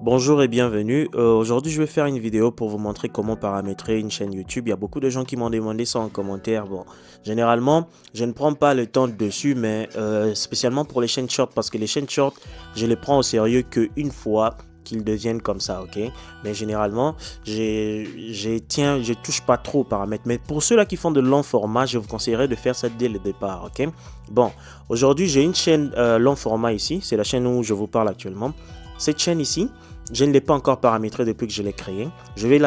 Bonjour et bienvenue. Aujourd'hui, je vais faire une vidéo pour vous montrer comment paramétrer une chaîne YouTube. Il y a beaucoup de gens qui m'ont demandé ça en commentaire. Bon, généralement, je ne prends pas le temps dessus, mais spécialement pour les chaînes short, parce que les chaînes short, je les prends au sérieux qu'une fois qu'ils deviennent comme ça, ok? Mais généralement, je touche pas trop aux paramètres. Mais pour ceux-là qui font de long format, je vous conseillerais de faire ça dès le départ, ok? Bon, aujourd'hui, j'ai une chaîne long format ici. C'est la chaîne où je vous parle actuellement. Cette chaîne ici, je ne l'ai pas encore paramétrée depuis que je l'ai créée. Je vais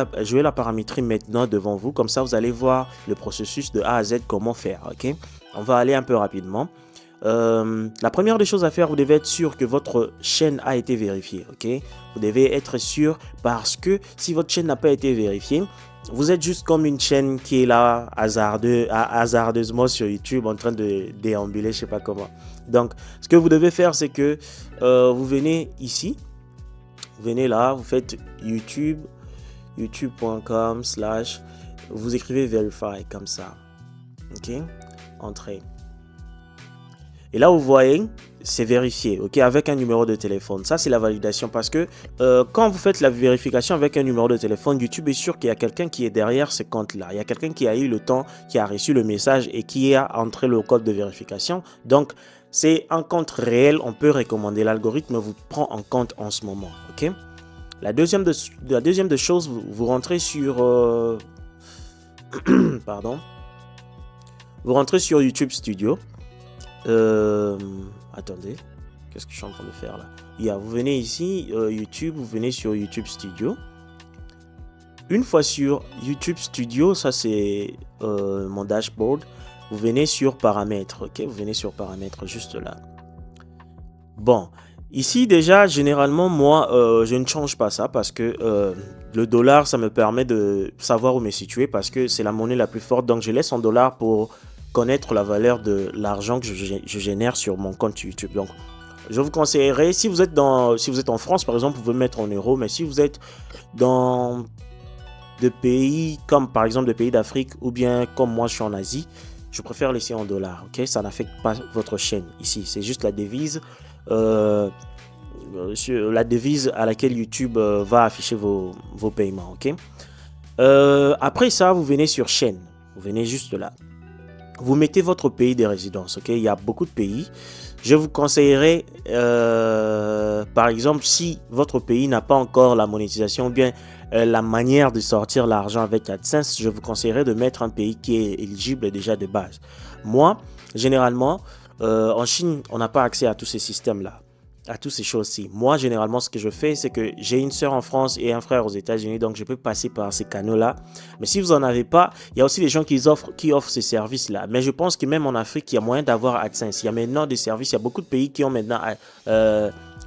la paramétrer maintenant devant vous. Comme ça, vous allez voir le processus de A à Z, comment faire. Ok? On va aller un peu rapidement. La première des choses à faire, vous devez être sûr que votre chaîne a été vérifiée. Ok? Vous devez être sûr parce que si votre chaîne n'a pas été vérifiée, vous êtes juste comme une chaîne qui est là hasardeusement sur YouTube en train de déambuler, je sais pas comment. Donc, ce que vous devez faire, c'est que vous venez ici. Vous venez là, vous faites YouTube, youtube.com/, vous écrivez verify comme ça. Ok, entrée. Et là, vous voyez, c'est vérifié, ok, avec un numéro de téléphone. Ça, c'est la validation parce que quand vous faites la vérification avec un numéro de téléphone, YouTube est sûr qu'il y a quelqu'un qui est derrière ce compte-là. Il y a quelqu'un qui a eu le temps, qui a reçu le message et qui a entré le code de vérification. Donc, c'est un compte réel, on peut recommander. L'algorithme vous prend en compte en ce moment, ok? La deuxième des choses, vous rentrez sur... pardon. Vous rentrez sur YouTube Studio. Attendez. Qu'est-ce que je suis en train de faire là? Vous venez ici, YouTube, vous venez sur YouTube Studio. Une fois sur YouTube Studio, ça c'est mon dashboard. Vous venez sur paramètres, ok? Vous venez sur paramètres juste là. Bon, ici déjà, généralement, moi, je ne change pas ça parce que le dollar, ça me permet de savoir où me situer parce que c'est la monnaie la plus forte. Donc, je laisse en dollars pour connaître la valeur de l'argent que je génère sur mon compte YouTube. Donc, je vous conseillerais, si vous êtes en France, par exemple, vous pouvez mettre en euros. Mais si vous êtes dans des pays comme, par exemple, des pays d'Afrique ou bien comme moi, je suis en Asie, je préfère laisser en dollars, ok? Ça n'affecte pas votre chaîne ici. C'est juste la devise. Sur la devise à laquelle YouTube va afficher vos paiements, ok? Après ça, vous venez sur chaîne. Vous venez juste là. Vous mettez votre pays de résidence, ok? Il y a beaucoup de pays. Je vous conseillerais, par exemple, si votre pays n'a pas encore la monétisation ou bien la manière de sortir l'argent avec AdSense, je vous conseillerais de mettre un pays qui est éligible déjà de base. Moi, généralement, en Chine, on n'a pas accès à tous ces systèmes-là, à toutes ces choses-ci. Moi, généralement, ce que je fais, c'est que j'ai une sœur en France et un frère aux États-Unis, donc je peux passer par ces canaux-là. Mais si vous n'en avez pas, il y a aussi des gens qui offrent ces services-là. Mais je pense que même en Afrique, il y a moyen d'avoir AdSense. Il y a maintenant des services, il y a beaucoup de pays qui ont maintenant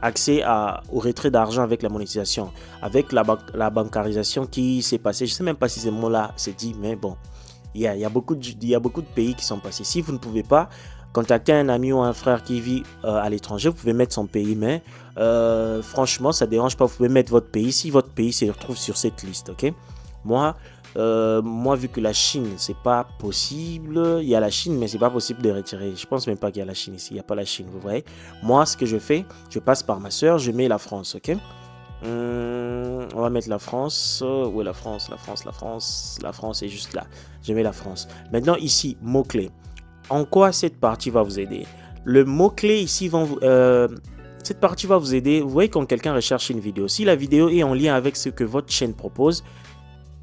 accès au retrait d'argent avec la monétisation, avec la bancarisation qui s'est passée. Je ne sais même pas si ce mot-là s'est dit, mais bon, il y a beaucoup de pays qui sont passés. Si vous ne pouvez pas, contacter un ami ou un frère qui vit à l'étranger, vous pouvez mettre son pays, mais franchement, ça ne dérange pas. Vous pouvez mettre votre pays si votre pays se retrouve sur cette liste, ok? Moi, vu que la Chine, c'est pas possible. Il y a la Chine, mais c'est pas possible de retirer. Je pense même pas qu'il y a la Chine ici. Il n'y a pas la Chine, vous voyez. Moi, ce que je fais, je passe par ma soeur, je mets la France, ok? On va mettre la France. Où est la France? La France est juste là. Je mets la France. Maintenant, ici, mots-clés. En quoi cette partie va vous aider? Le mot-clé ici, cette partie va vous aider. Vous voyez quand quelqu'un recherche une vidéo. Si la vidéo est en lien avec ce que votre chaîne propose,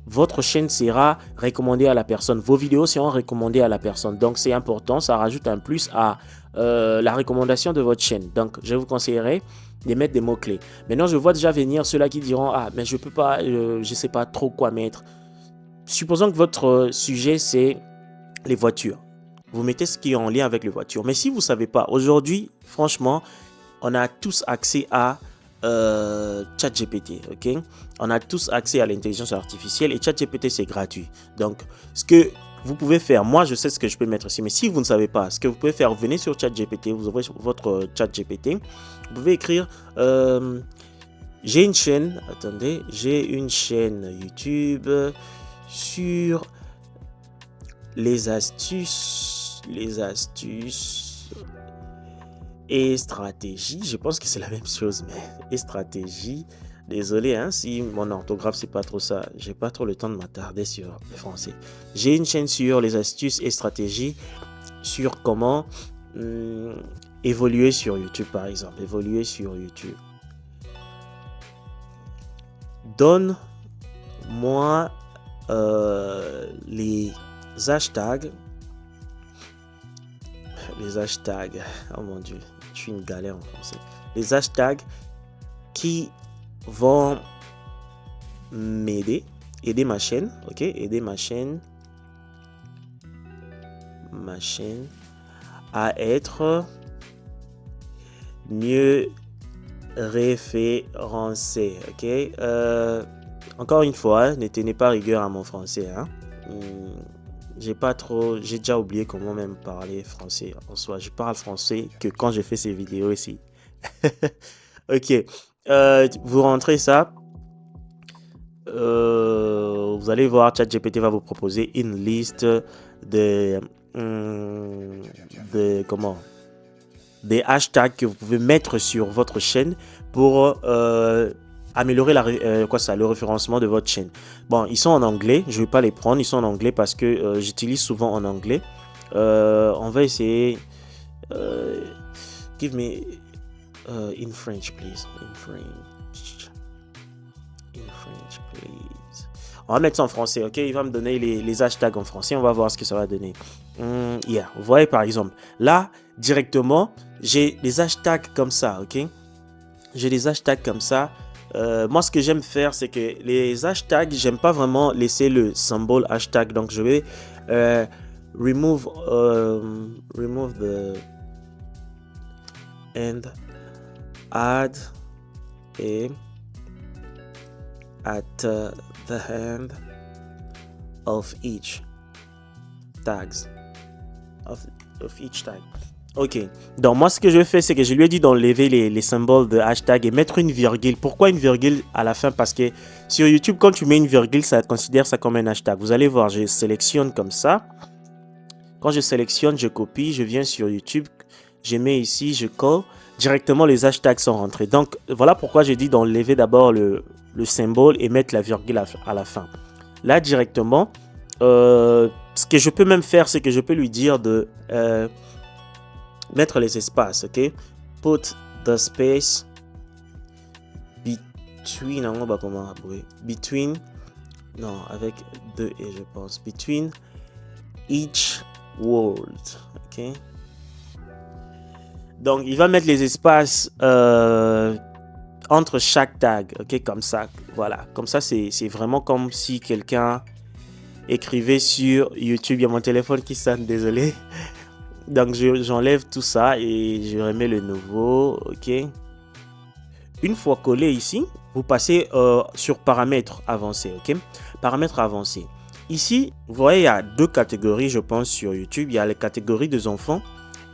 votre chaîne sera recommandée à la personne. Vos vidéos seront recommandées à la personne. Donc, c'est important. Ça rajoute un plus à la recommandation de votre chaîne. Donc, je vous conseillerais de mettre des mots-clés. Maintenant, je vois déjà venir ceux-là qui diront « Ah, mais je peux pas, je ne sais pas trop quoi mettre. » Supposons que votre sujet, c'est les voitures. Vous mettez ce qui est en lien avec les voitures. Mais si vous ne savez pas, aujourd'hui, franchement, on a tous accès à ChatGPT, ok? On a tous accès à l'intelligence artificielle et ChatGPT, c'est gratuit. Donc, ce que vous pouvez faire, moi, je sais ce que je peux mettre ici, mais si vous ne savez pas, ce que vous pouvez faire, vous venez sur ChatGPT, vous ouvrez votre ChatGPT, vous pouvez écrire j'ai une chaîne, attendez, j'ai une chaîne YouTube sur les astuces et stratégies. Je pense que c'est la même chose, mais et stratégie. Désolé hein, si mon orthographe c'est pas trop ça. J'ai pas trop le temps de m'attarder sur le français. J'ai une chaîne sur les astuces et stratégies sur comment évoluer sur YouTube par exemple. Évoluer sur YouTube. Donne-moi les hashtags. Les hashtags. Oh mon dieu, je suis une galère en français. Les hashtags qui vont m'aider, aider ma chaîne, ok, aider ma chaîne à être mieux référencée, ok. Encore une fois, ne tenez pas rigueur à mon français, hein. J'ai déjà oublié comment même parler français en soi. Je parle français que quand je fais ces vidéos ici. Ok, vous rentrez ça. Vous allez voir, ChatGPT va vous proposer une liste des hashtags que vous pouvez mettre sur votre chaîne pour améliorer le référencement de votre chaîne. Bon, ils sont en anglais, je ne vais pas les prendre, ils sont en anglais parce que j'utilise souvent en anglais. On va essayer. Give me in French, please. In French, please. On va mettre ça en français, ok? Il va me donner les hashtags en français, on va voir ce que ça va donner. Yeah. Vous voyez par exemple, là, directement, j'ai des hashtags comme ça, ok? J'ai des hashtags comme ça. Moi, ce que j'aime faire, c'est que les hashtags, j'aime pas vraiment laisser le symbole hashtag. Donc, je vais remove the and add a at the end of each tags of each tag. Ok, donc moi ce que je fais, c'est que je lui ai dit d'enlever les symboles de hashtag et mettre une virgule. Pourquoi une virgule à la fin? Parce que sur YouTube, quand tu mets une virgule, ça considère ça comme un hashtag. Vous allez voir, je sélectionne comme ça. Quand je sélectionne, je copie, je viens sur YouTube, je mets ici, je colle. Directement, les hashtags sont rentrés. Donc voilà pourquoi j'ai dit d'enlever d'abord le symbole et mettre la virgule à la fin. Là, directement, ce que je peux même faire, c'est que je peux lui dire de mettre les espaces, ok? Put the space between, non, avec deux et je pense, between each word, ok? Donc, il va mettre les espaces entre chaque tag, ok? Comme ça, voilà. Comme ça, c'est vraiment comme si quelqu'un écrivait sur YouTube. Il y a mon téléphone qui sonne, désolé. Donc, j'enlève tout ça et je remets le nouveau, ok? Une fois collé ici, vous passez sur paramètres avancés, ok? Paramètres avancés. Ici, vous voyez, il y a deux catégories, je pense, sur YouTube. Il y a les catégories des enfants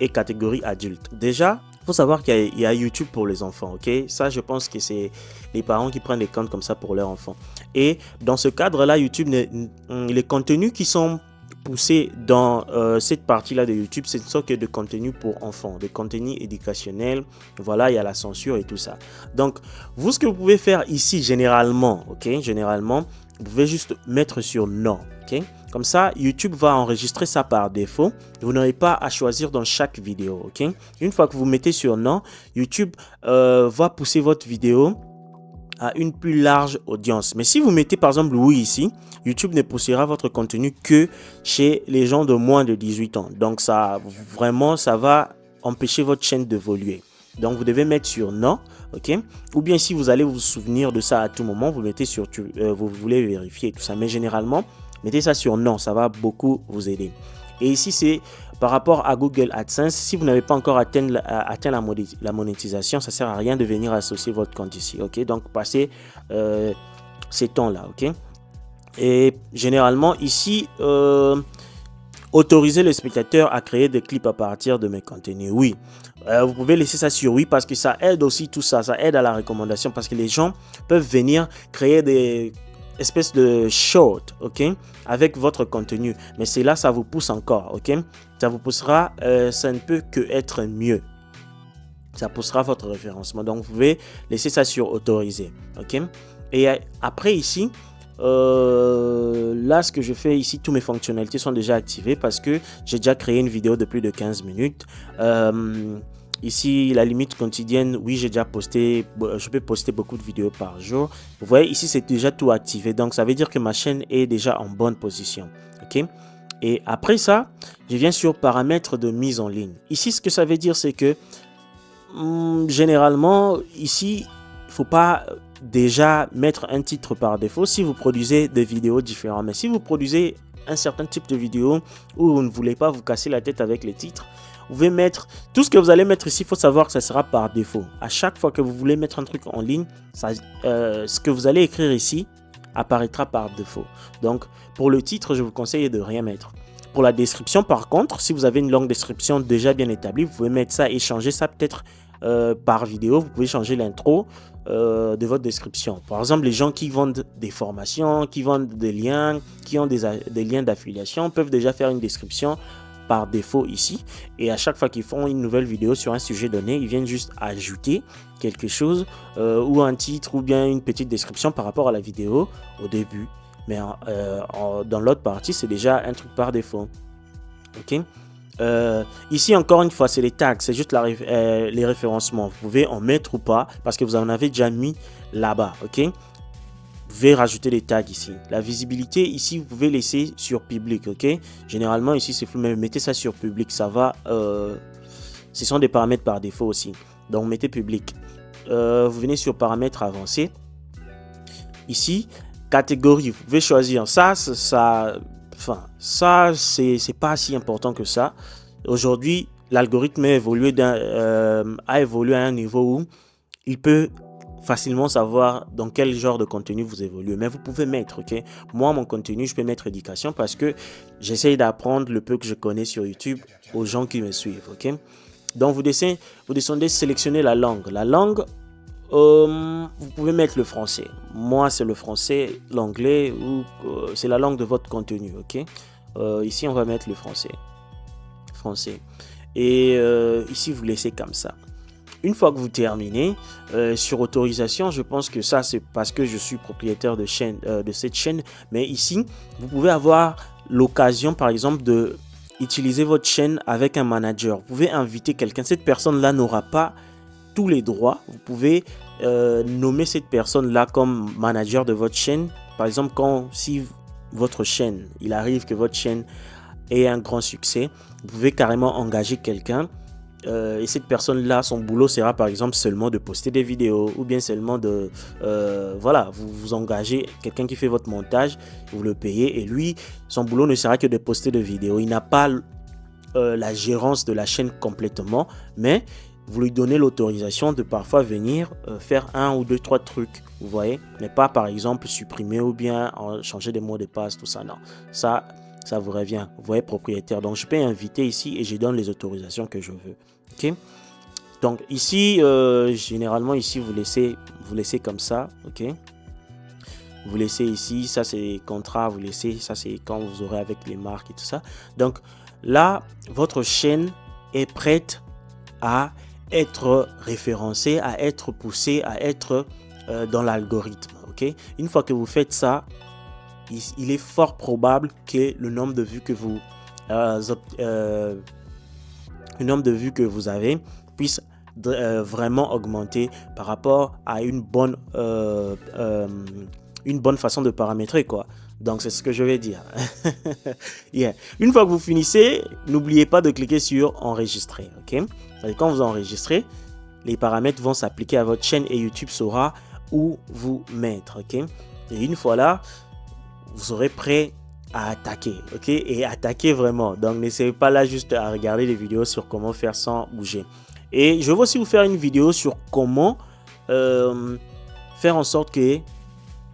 et catégories adultes. Déjà, il faut savoir qu'il y a YouTube pour les enfants, ok? Ça, je pense que c'est les parents qui prennent des comptes comme ça pour leurs enfants. Et dans ce cadre-là, YouTube, les contenus qui sont poussés dans cette partie-là de YouTube, ce ne sont que de contenus pour enfants, des contenus éducationnels. Voilà, il y a la censure et tout ça. Donc, vous, ce que vous pouvez faire ici, généralement, ok? Généralement, vous pouvez juste mettre sur non, ok? Comme ça, YouTube va enregistrer ça par défaut. Vous n'aurez pas à choisir dans chaque vidéo, ok? Une fois que vous mettez sur non, YouTube va pousser votre vidéo à une plus large audience. Mais si vous mettez par exemple oui ici, YouTube ne poussera votre contenu que chez les gens de moins de 18 ans. Donc ça, vraiment, ça va empêcher votre chaîne d'évoluer. Donc vous devez mettre sur non, ok? Ou bien si vous allez vous souvenir de ça à tout moment, vous mettez sur vous voulez vérifier tout ça. Mais généralement, mettez ça sur non, ça va beaucoup vous aider. Et ici, c'est par rapport à Google AdSense. Si vous n'avez pas encore atteint la monétisation, ça ne sert à rien de venir associer votre compte ici. Ok, donc passez ces temps-là. Ok. Et généralement, ici, autoriser le spectateur à créer des clips à partir de mes contenus. Oui. Vous pouvez laisser ça sur oui parce que ça aide aussi tout ça. Ça aide à la recommandation parce que les gens peuvent venir créer des espèce de short, ok, avec votre contenu, mais c'est là, ça vous pousse encore, ok, ça vous poussera, ça ne peut que être mieux, Ça poussera votre référencement. Donc, vous pouvez laisser ça sur autoriser. OK? Et après, ici, là, ce que je fais ici, toutes mes fonctionnalités sont déjà activées parce que j'ai déjà créé une vidéo de plus de 15 minutes. Ici, la limite quotidienne, oui, j'ai déjà posté, je peux poster beaucoup de vidéos par jour. Vous voyez, ici, c'est déjà tout activé. Donc, ça veut dire que ma chaîne est déjà en bonne position. OK? Et après ça, je viens sur paramètres de mise en ligne. Ici, ce que ça veut dire, c'est que généralement, ici, il ne faut pas déjà mettre un titre par défaut si vous produisez des vidéos différentes. Mais si vous produisez un certain type de vidéo où vous ne voulez pas vous casser la tête avec les titres, vous pouvez mettre tout ce que vous allez mettre ici. Il faut savoir que ça sera par défaut. À chaque fois que vous voulez mettre un truc en ligne, ce que vous allez écrire ici apparaîtra par défaut. Donc, pour le titre, je vous conseille de rien mettre. Pour la description, par contre, si vous avez une longue description déjà bien établie, vous pouvez mettre ça et changer ça peut-être par vidéo. Vous pouvez changer l'intro de votre description. Par exemple, les gens qui vendent des formations, qui vendent des liens, qui ont des liens d'affiliation peuvent déjà faire une description par défaut ici. Et à chaque fois qu'ils font une nouvelle vidéo sur un sujet donné, ils viennent juste ajouter quelque chose ou un titre ou bien une petite description par rapport à la vidéo au début. Mais dans l'autre partie, c'est déjà un truc par défaut. OK? Ici, encore une fois, c'est les tags. C'est juste les référencements. Vous pouvez en mettre ou pas parce que vous en avez déjà mis là-bas. OK? Vous pouvez rajouter des tags ici. La visibilité, ici, vous pouvez laisser sur public. OK? Généralement, ici, c'est flou, mais mettez ça sur public. Ça va. Ce sont des paramètres par défaut aussi. Donc, mettez public. Vous venez sur paramètres avancés. Ici, catégorie, vous pouvez choisir ça c'est pas si important que ça. Aujourd'hui, l'algorithme a évolué à un niveau où il peut facilement savoir dans quel genre de contenu vous évoluez. Mais vous pouvez mettre, ok? Moi, mon contenu, je peux mettre éducation parce que j'essaye d'apprendre le peu que je connais sur YouTube aux gens qui me suivent, ok? Donc, vous descendez sélectionner la langue. La langue, vous pouvez mettre le français. Moi, c'est le français, l'anglais ou c'est la langue de votre contenu, ok? Ici, on va mettre le français. Et ici, vous laissez comme ça. Une fois que vous terminez, sur autorisation, je pense que ça, c'est parce que je suis propriétaire de cette chaîne. Mais ici, vous pouvez avoir l'occasion, par exemple, de utiliser votre chaîne avec un manager. Vous pouvez inviter quelqu'un. Cette personne-là n'aura pas tous les droits. Vous pouvez nommer cette personne-là comme manager de votre chaîne. Par exemple, si votre chaîne, il arrive que votre chaîne ait un grand succès, vous pouvez carrément engager quelqu'un et cette personne-là, son boulot sera par exemple seulement de poster des vidéos ou bien seulement de... voilà, vous engagez quelqu'un qui fait votre montage, vous le payez et lui, son boulot ne sera que de poster des vidéos. Il n'a pas la gérance de la chaîne complètement, mais vous lui donnez l'autorisation de parfois venir faire 1 ou 2, 3 trucs, vous voyez, mais pas par exemple supprimer ou bien changer des mots de passe, tout ça, non. Ça vous revient, vous voyez, propriétaire. Donc, je peux inviter ici et je donne les autorisations que je veux. OK? Donc, ici, généralement, ici, vous laissez comme ça. OK? Vous laissez ici, ça c'est contrat, vous laissez, ça c'est quand vous aurez avec les marques et tout ça. Donc, là, votre chaîne est prête à être référencée, à être poussée, à être dans l'algorithme. OK? Une fois que vous faites ça, il est fort probable que le nombre de vues que vous avez puisse vraiment augmenter par rapport à une bonne façon de paramétrer, quoi. Donc c'est ce que je vais dire. Yeah. Une fois que vous finissez, n'oubliez pas de cliquer sur enregistrer. OK? Et quand vous enregistrez, les paramètres vont s'appliquer à votre chaîne et YouTube saura où vous mettre. OK? Et une fois là, vous serez prêt à attaquer, ok? Et attaquer vraiment. Donc, n'essayez pas là juste à regarder les vidéos sur comment faire sans bouger. Et je vais aussi vous faire une vidéo sur comment faire en sorte que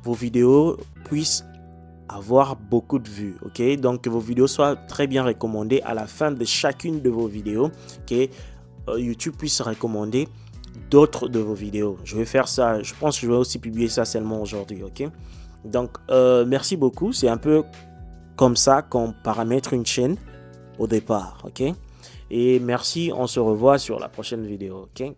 vos vidéos puissent avoir beaucoup de vues, ok? Donc, que vos vidéos soient très bien recommandées à la fin de chacune de vos vidéos, que YouTube puisse recommander d'autres de vos vidéos. Je vais faire ça. Je pense que je vais aussi publier ça seulement aujourd'hui, ok? Donc, merci beaucoup. C'est un peu comme ça qu'on paramètre une chaîne au départ, ok? Et merci, on se revoit sur la prochaine vidéo, ok?